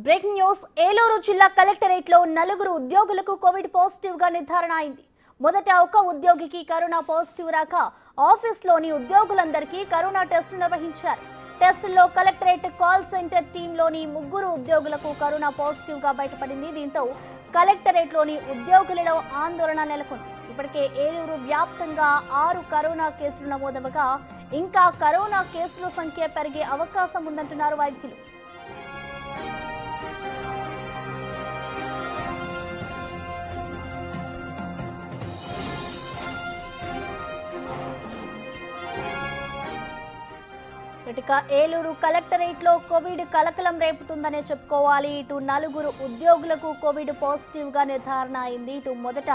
Breaking news Eluru జిల్లా collectorate లో నలుగురు ఉద్యోగులకు కోవిడ్ పాజిటివ్ గా నిర్ధారణ అయింది. మొదట ఒక ఉద్యోగికి కరోనా పాజిటివ్ రాక ఆఫీస్లోని ఉద్యోగులందరికీ కరోనా టెస్టులు నిర్వహించారు. టెస్టుల్లో కలెక్టరేట్ కాల్ సెంటర్ టీంలోని ముగ్గురు ఉద్యోగులకు కరోనా పాజిటివ్ గా బయటపడింది. దీంతో కలెక్టరేట్ లోని ఉద్యోగులలో ఆందోళన నెలకొంది. ఇప్పటికే ఏలూరు వ్యాప్తంగా 6 కరోనా కేసులు నమోదవగా ఇంకా కరోనా కేసుల సంఖ్య పెరిగే అవకాశం ఉందంటున్నారు వైద్యులు. ఇక ఏలూరు కలెక్టరేట్ లో కోవిడ్ కలకలం రేపుతుందనే చెప్పుకోవాలి. ఇటు నలుగురు ఉద్యోగులకు కోవిడ్ పాజిటివ్ గా నిర్ధారణ అయింది. ఇటు మొదట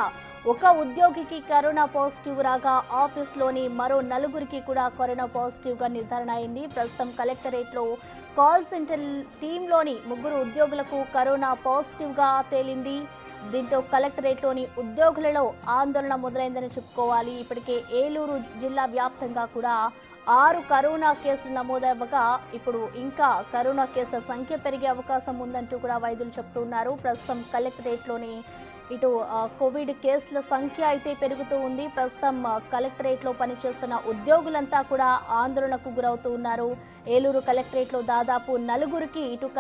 ఒక ఉద్యోగికి కరోనా పాజిటివ్ రాగా ఆఫీస్లోని మరో నలుగురికి కూడా కరోనా పాజిటివ్ గా నిర్ధారణ అయింది. ప్రస్తుతం కలెక్టరేట్ లో కాల్ సెంటర్ టీంలోని ముగ్గురు ఉద్యోగులకు కరోనా పాజిటివ్ గా తేలింది. దీంతో కలెక్టరేట్లోని ఉద్యోగులలో ఆందోళన మొదలైందని చెప్పుకోవాలి. ఇప్పటికే ఏలూరు జిల్లా వ్యాప్తంగా కూడా 6 కరోనా కేసులు నమోదవ్వగా ఇప్పుడు ఇంకా కరోనా కేసుల సంఖ్య పెరిగే అవకాశం ఉందంటూ కూడా వైద్యులు చెప్తున్నారు. ప్రస్తుతం కలెక్టరేట్లోని ఇటు కోవిడ్ కేసుల సంఖ్య అయితే పెరుగుతూ ఉంది. ప్రస్తుతం కలెక్టరేట్లో పనిచేస్తున్న ఉద్యోగులంతా కూడా ఆందోళనకు గురవుతూ ఉన్నారు. ఏలూరు కలెక్టరేట్లో దాదాపు నలుగురికి ఇటు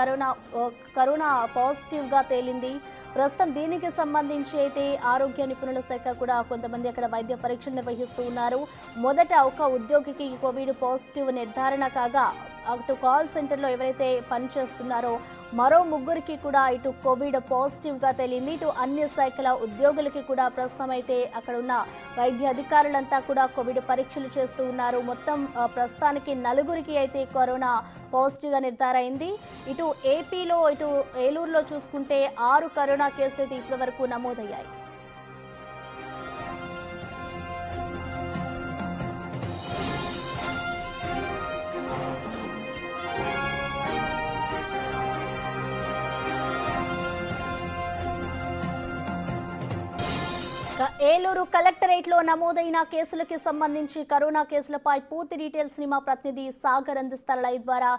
కరోనా పాజిటివ్గా తేలింది. ప్రస్తుతం దీనికి సంబంధించి అయితే ఆరోగ్య నిపుణుల శాఖ కూడా కొంతమంది అక్కడ వైద్య పరీక్షలు నిర్వహిస్తూ ఉన్నారు. మొదట ఒక ఉద్యోగికి కోవిడ్ పాజిటివ్ నిర్ధారణ కాగా అటు కాల్ సెంటర్లో ఎవరైతే పనిచేస్తున్నారో మరో ముగ్గురికి కూడా ఇటు కోవిడ్ పాజిటివ్గా తేలింది. ఇటు అన్ని శాఖల ఉద్యోగులకి కూడా ప్రస్తుతం అయితే అక్కడ ఉన్న వైద్య అధికారులంతా కూడా కోవిడ్ పరీక్షలు చేస్తూ ఉన్నారు. మొత్తం ప్రస్తుతానికి నలుగురికి అయితే కరోనా పాజిటివ్గా నిర్ధారణ అయింది. ఇటు ఏపీలో ఇటు ఏలూరులో చూసుకుంటే 6 కరోనా కేసులు అయితే ఇప్పటి వరకు నమోదయ్యాయి. ఏలూరు కలెక్టరేట్ లో నమోదైన కేసులకి సంబంధించి కరోనా కేసులపై పూర్తి డీటెయిల్స్ ని మా ప్రతినిధి సాగర్ అందిస్తారు లైవ్ ద్వారా.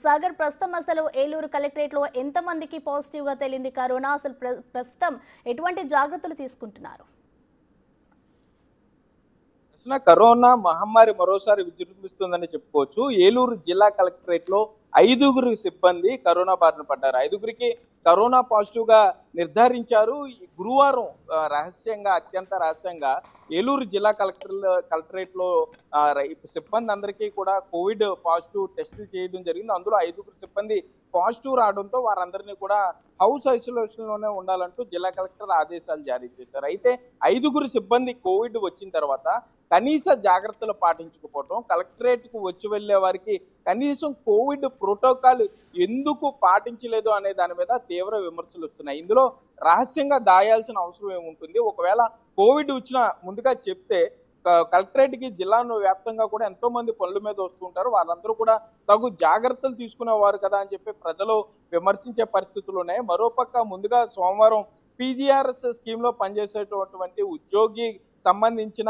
సాగర్, ప్రస్తుతం అసలు ఏలూరు కలెక్టరేట్ లో ఎంత మందికి పాజిటివ్ గా తేలింది కరోనా? అసలు ప్రస్తుతం ఎటువంటి జాగ్రత్తలు తీసుకుంటున్నారు? కరోనా మహమ్మారి మరోసారి విజృంభిస్తుందని చెప్పుకోవచ్చు. ఏలూరు జిల్లా కలెక్టరేట్ లో 5 సిబ్బంది కరోనా బారిన పడ్డారు. 5 కరోనా పాజిటివ్ గా నిర్ధారించారు. గురువారం అత్యంత రహస్యంగా ఏలూరు జిల్లా కలెక్టరేట్ లో సిబ్బంది అందరికీ కూడా కోవిడ్ పాజిటివ్ టెస్టులు చేయడం జరిగింది. అందులో 5 సిబ్బంది పాజిటివ్ రావడంతో వారందరినీ కూడా హౌస్ ఐసోలేషన్ లోనే ఉండాలంటూ జిల్లా కలెక్టర్ ఆదేశాలు జారీ చేశారు. అయితే 5 సిబ్బంది కోవిడ్ వచ్చిన తర్వాత కనీస జాగ్రత్తలు పాటించకపోవడం, కలెక్టరేట్ కు వచ్చి వెళ్లే వారికి కనీసం కోవిడ్ ప్రోటోకాల్ ఎందుకు పాటించలేదు అనే దాని మీద తీవ్ర విమర్శలు వస్తున్నాయి. ఇందులో రహస్యంగా దాయాల్సిన అవసరం ఏముంటుంది? ఒకవేళ కోవిడ్ వచ్చినా ముందుగా చెప్తే కలెక్టరేట్ కి జిల్లా వ్యాప్తంగా కూడా ఎంతో మంది పనుల మీద వస్తుంటారు, వాళ్ళందరూ కూడా తగు జాగ్రత్తలు తీసుకునేవారు కదా అని చెప్పి ప్రజలు విమర్శించే పరిస్థితులు ఉన్నాయి. మరోపక్క ముందుగా సోమవారం పీజీఆర్ఎస్ స్కీమ్ లో పనిచేసేటటువంటి ఉద్యోగి సంబంధించిన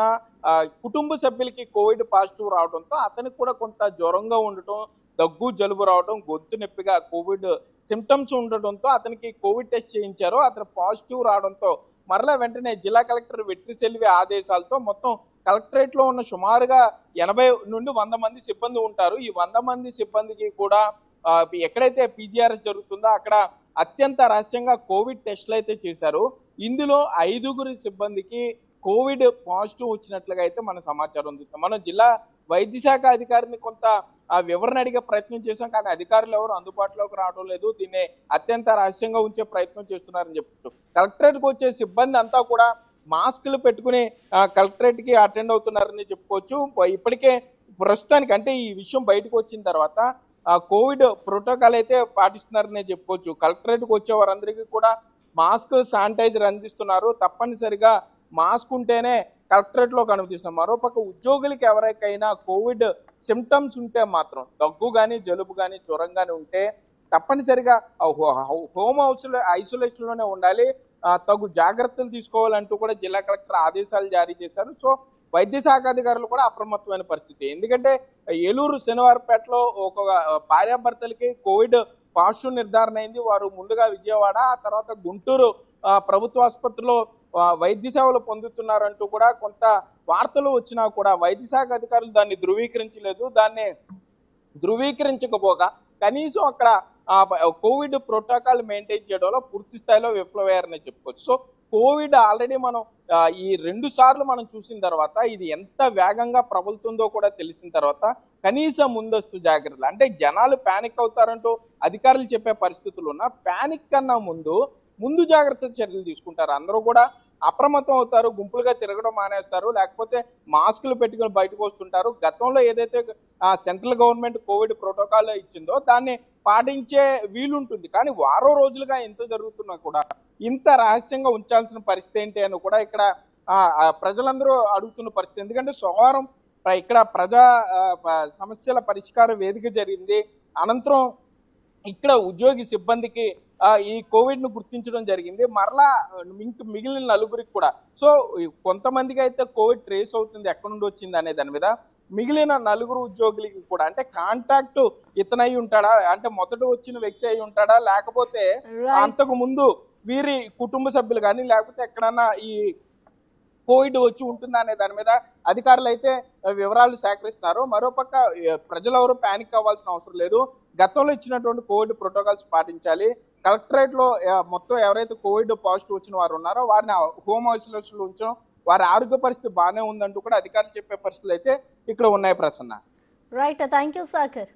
కుటుంబ సభ్యులకి కోవిడ్ పాజిటివ్ రావడంతో అతనికి కూడా కొంత జ్వరంగా ఉండటం, దగ్గు జలుబు రావడం, గొంతు నొప్పిగా కోవిడ్ సిమ్టమ్స్ ఉండటంతో అతనికి కోవిడ్ టెస్ట్ చేయించారు. అతను పాజిటివ్ రావడంతో మరలా వెంటనే జిల్లా కలెక్టర్ వెట్రి సెల్వి ఆదేశాలతో మొత్తం కలెక్టరేట్ లో ఉన్న సుమారుగా 80 నుండి 100 మంది సిబ్బంది ఉంటారు. ఈ 100 మంది సిబ్బందికి కూడా ఎక్కడైతే పీజీఆర్ఎస్ జరుగుతుందో అక్కడ అత్యంత రహస్యంగా కోవిడ్ టెస్టులు అయితే చేశారు. ఇందులో 5 సిబ్బందికి కోవిడ్ పాజిటివ్ వచ్చినట్లుగా అయితే మన సమాచారం ఉంది. మనం జిల్లా వైద్య శాఖ అధికారిని కొంత వివరణ అడిగే ప్రయత్నం చేశాం, కానీ అధికారులు ఎవరు అందుబాటులోకి రావడం లేదు. దీన్ని అత్యంత రహస్యంగా ఉంచే ప్రయత్నం చేస్తున్నారని చెప్పచ్చు. కలెక్టరేట్ కు వచ్చే సిబ్బంది అంతా కూడా మాస్కులు పెట్టుకుని కలెక్టరేట్ కి అటెండ్ అవుతున్నారని చెప్పుకోవచ్చు. ఇప్పటికే ప్రస్తుతానికి అంటే ఈ విషయం బయటకు వచ్చిన తర్వాత కోవిడ్ ప్రోటోకాల్ అయితే పాటిస్తున్నారని చెప్పుకోవచ్చు. కలెక్టరేట్ కు వచ్చే వారందరికీ కూడా మాస్క్, శానిటైజర్ అందిస్తున్నారు. తప్పనిసరిగా మాస్క్ ఉంటేనే కలెక్టరేట్ లో కనిపిస్తున్నాం. మరోపక్క ఉద్యోగులకి ఎవరికైనా కోవిడ్ సిమ్టమ్స్ ఉంటే మాత్రం దగ్గు గానీ, జలుబు గానీ, జ్వరం గానీ ఉంటే తప్పనిసరిగా హోమ్ ఐసోలేషన్ లోనే ఉండాలి, తగు జాగ్రత్తలు తీసుకోవాలంటూ కూడా జిల్లా కలెక్టర్ ఆదేశాలు జారీ చేశారు. సో వైద్య శాఖ అధికారులు కూడా అప్రమత్తమైన పరిస్థితి. ఎందుకంటే ఏలూరు శనివారపేటలో ఒక భార్యాభర్తలకి కోవిడ్ పాజిటివ్ నిర్ధారణ అయింది. వారు ముందుగా విజయవాడ, ఆ తర్వాత గుంటూరు ప్రభుత్వ ఆసుపత్రిలో వైద్య సేవలు పొందుతున్నారంటూ కూడా కొంత వార్తలు వచ్చినా కూడా వైద్య శాఖ అధికారులు దాన్ని ధృవీకరించలేదు. దాన్ని ధృవీకరించకపోగా కనీసం అక్కడ కోవిడ్ ప్రోటోకాల్ మెయింటైన్ చేయడంలో పూర్తి స్థాయిలో విఫలమయ్యారని చెప్పుకోవచ్చు. సో కోవిడ్ ఆల్రెడీ మనం ఈ 2 సార్లు మనం చూసిన తర్వాత ఇది ఎంత వేగంగా ప్రబలుతుందో కూడా తెలిసిన తర్వాత కనీసం ముందస్తు జాగ్రత్తలు, అంటే జనాలు ప్యానిక్ అవుతారంటూ అధికారులు చెప్పే పరిస్థితులు ఉన్నా ప్యానిక్ కన్నా ముందు జాగ్రత్త చర్యలు తీసుకుంటారు. అందరూ కూడా అప్రమత్తం అవుతారు, గుంపులుగా తిరగడం మానేస్తారు, లేకపోతే మాస్కులు పెట్టుకుని బయటకు వస్తుంటారు. గతంలో ఏదైతే సెంట్రల్ గవర్నమెంట్ కోవిడ్ ప్రోటోకాల్ ఇచ్చిందో దాన్ని పాటించే వీలుంటుంది. కానీ వారం రోజులుగా ఎంత జరుగుతున్నా కూడా ఇంత రహస్యంగా ఉంచాల్సిన పరిస్థితి ఏంటి అని కూడా ఇక్కడ ప్రజలందరూ అడుగుతున్న పరిస్థితి. ఎందుకంటే సోమవారం ఇక్కడ ప్రజా సమస్యల పరిష్కార వేదిక జరిగింది. అనంతరం ఇక్కడ ఉద్యోగి సిబ్బందికి ఈ కోవిడ్ ను గుర్తించడం జరిగింది. మరలా మిగిలిన నలుగురికి కూడా, సో కొంతమందికి అయితే కోవిడ్ ట్రేస్ అవుతుంది, ఎక్కడి నుండి వచ్చింది అనే దాని మీద మిగిలిన నలుగురు ఉద్యోగులకి కూడా, అంటే కాంటాక్ట్ ఇతనై ఉంటాడా, అంటే మొదట వచ్చిన వ్యక్తి అయి ఉంటాడా, లేకపోతే అంతకు ముందు వీరి కుటుంబ సభ్యులు కానీ లేకపోతే ఎక్కడన్నా ఈ కోవిడ్ వచ్చి ఉంటుందా అనే దాని మీద అధికారులు అయితే వివరాలు సేకరిస్తున్నారు. మరోపక్క ప్రజలు ఎవరు ప్యానిక్ అవ్వాల్సిన అవసరం లేదు. గతంలో ఇచ్చినటువంటి కోవిడ్ ప్రోటోకాల్స్ పాటించాలి. కలెక్టరేట్ లో మొత్తం ఎవరైతే కోవిడ్ పాజిటివ్ వచ్చిన వారు ఉన్నారో వారిని హోమ్ ఐసోలేషన్ లో ఉంచడం, వారి ఆరోగ్య పరిస్థితి బాగానే ఉందంటూ కూడా అధికారులు చెప్పే పరిస్థితులు అయితే ఇక్కడ ఉన్నాయి. Prasanna. Right, thank you Sagar.